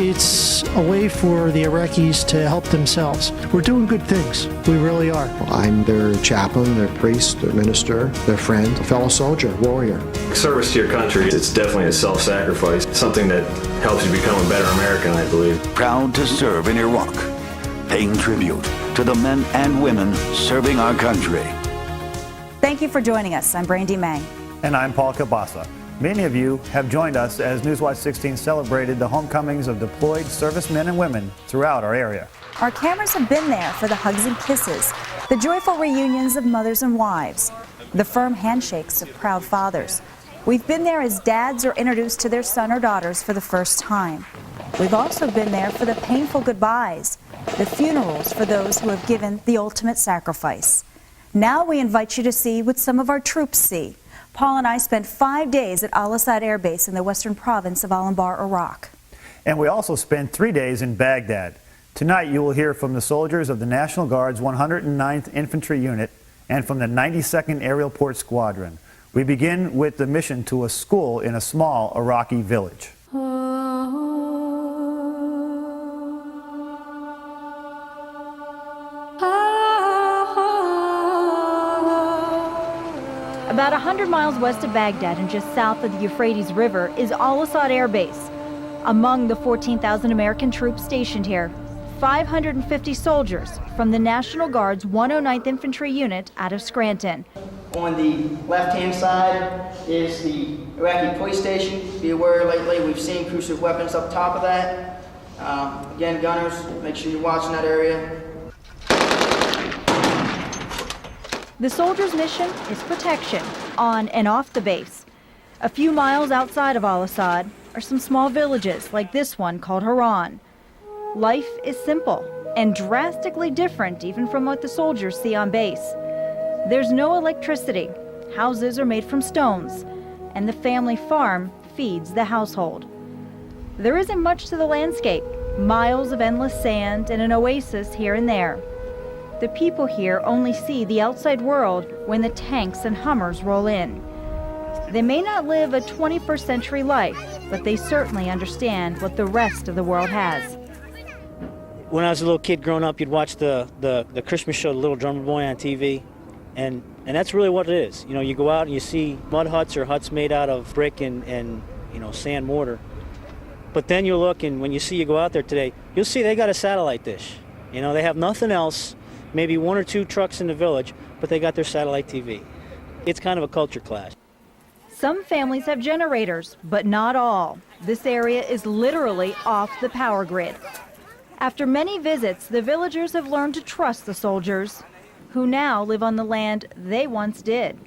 It's a way for the Iraqis to help themselves. We're doing good things. We really are. I'm their chaplain, their priest, their minister, their friend, a fellow soldier, warrior. Service to your country, it's definitely a self-sacrifice, something that helps you become a better American, I believe. Proud to serve in Iraq, paying tribute to the men and women serving our country. Thank you for joining us. I'm Brandie Meng. And I'm Paul Cabasa. Many of you have joined us as Newswatch 16 celebrated the homecomings of deployed servicemen and women throughout our area. Our cameras have been there for the hugs and kisses, the joyful reunions of mothers and wives, the firm handshakes of proud fathers. We've been there as dads are introduced to their son or daughters for the first time. We've also been there for the painful goodbyes, the funerals for those who have given the ultimate sacrifice. Now we invite you to see what some of our troops see. Paul and I spent 5 days at Al Asad Air Base in the western province of Al-Anbar, Iraq. And we also spent 3 days in Baghdad. Tonight you will hear from the soldiers of the National Guard's 109th Infantry Unit and from the 92nd Aerial Port Squadron. We begin with the mission to a school in a small Iraqi village. About 100 miles west of Baghdad and just south of the Euphrates River is Al Asad Air Base. Among the 14,000 American troops stationed here, 550 soldiers from the National Guard's 109th Infantry Unit out of Scranton. On the left-hand side is the Iraqi police station. Be aware lately we've seen crucial weapons up top of that. Again, gunners, make sure you're watching that area. The soldiers' mission is protection on and off the base. A few miles outside of Al Asad are some small villages like this one called Haran. Life is simple and drastically different even from what the soldiers see on base. There's no electricity, houses are made from stones, and the family farm feeds the household. There isn't much to the landscape, miles of endless sand and an oasis here and there. The people here only see the outside world when the tanks and Hummers roll in. They may not live a 21st century life, but they certainly understand what the rest of the world has. When I was a little kid growing up, you'd watch the Christmas show, The Little Drummer Boy, on TV, and that's really what it is. You know, you go out and you see mud huts or huts made out of brick and sand mortar. But then you look, and when you go out there today, you'll see they got a satellite dish. You know, they have nothing else. Maybe 1 or 2 trucks in the village, but they got their satellite TV. It's kind of a culture clash. Some families have generators, but not all. This area is literally off the power grid. After many visits, the villagers have learned to trust the soldiers, who now live on the land they once did.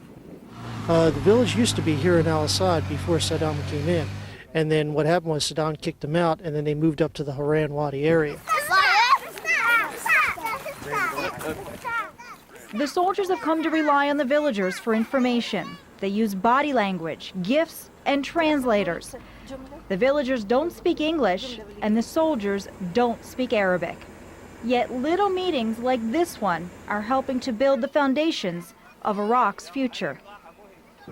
The village used to be here in Al Asad before Saddam came in. And then what happened was Saddam kicked them out, and then they moved up to the Haran Wadi area. The soldiers have come to rely on the villagers for information. They use body language, gifts, and translators. The villagers don't speak English, and the soldiers don't speak Arabic. Yet little meetings like this one are helping to build the foundations of Iraq's future.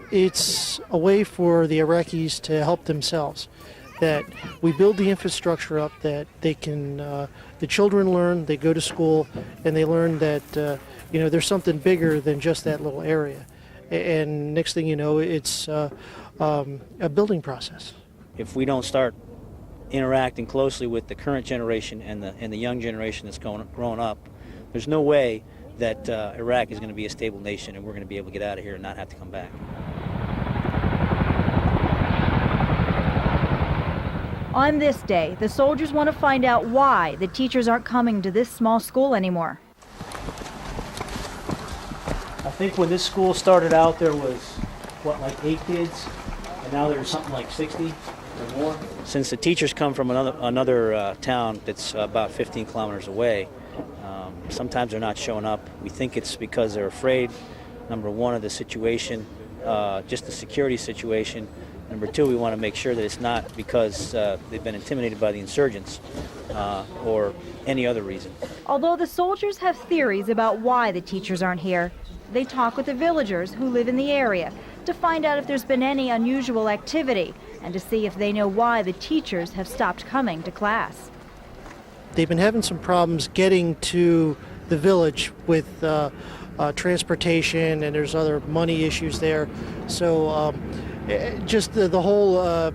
It's a way for the Iraqis to help themselves, that we build the infrastructure up that they can, the children learn, they go to school, and they learn that there's something bigger than just that little area. And next thing you know, it's a building process. If we don't start interacting closely with the current generation and the young generation that's growing up, there's no way that Iraq is going to be a stable nation and we're going to be able to get out of here and not have to come back. On this day, the soldiers want to find out why the teachers aren't coming to this small school anymore. I think when this school started out, there was, like 8 kids, and now there's something like 60 or more. Since the teachers come from another town that's about 15 kilometers away, sometimes they're not showing up. We think it's because they're afraid, number one, of the situation, just the security situation. Number two, we want to make sure that it's not because they've been intimidated by the insurgents or any other reason. Although the soldiers have theories about why the teachers aren't here, they talk with the villagers who live in the area. to find out if there's been any unusual activity and to see if they know why the teachers have stopped coming to class. They've been having some problems getting to the village with transportation, and there's other money issues there. So just the whole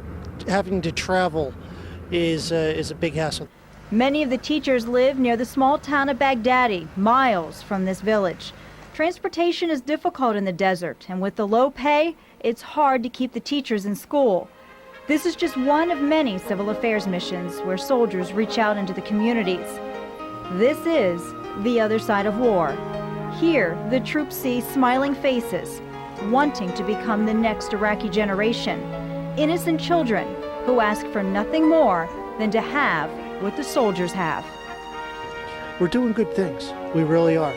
having to travel is a big hassle. Many of the teachers live near the small town of Baghdadi, miles from this village. Transportation is difficult in the desert, and with the low pay, it's hard to keep the teachers in school. This is just one of many civil affairs missions where soldiers reach out into the communities. This is the other side of war. Here, the troops see smiling faces, wanting to become the next Iraqi generation. Innocent children who ask for nothing more than to have what the soldiers have. We're doing good things. We really are.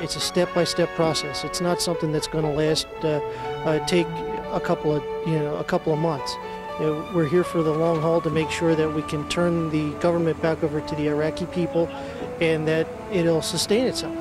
It's a step-by-step process. It's not something that's going to last, take a couple of months. We're here for the long haul to make sure that we can turn the government back over to the Iraqi people and that it'll sustain itself.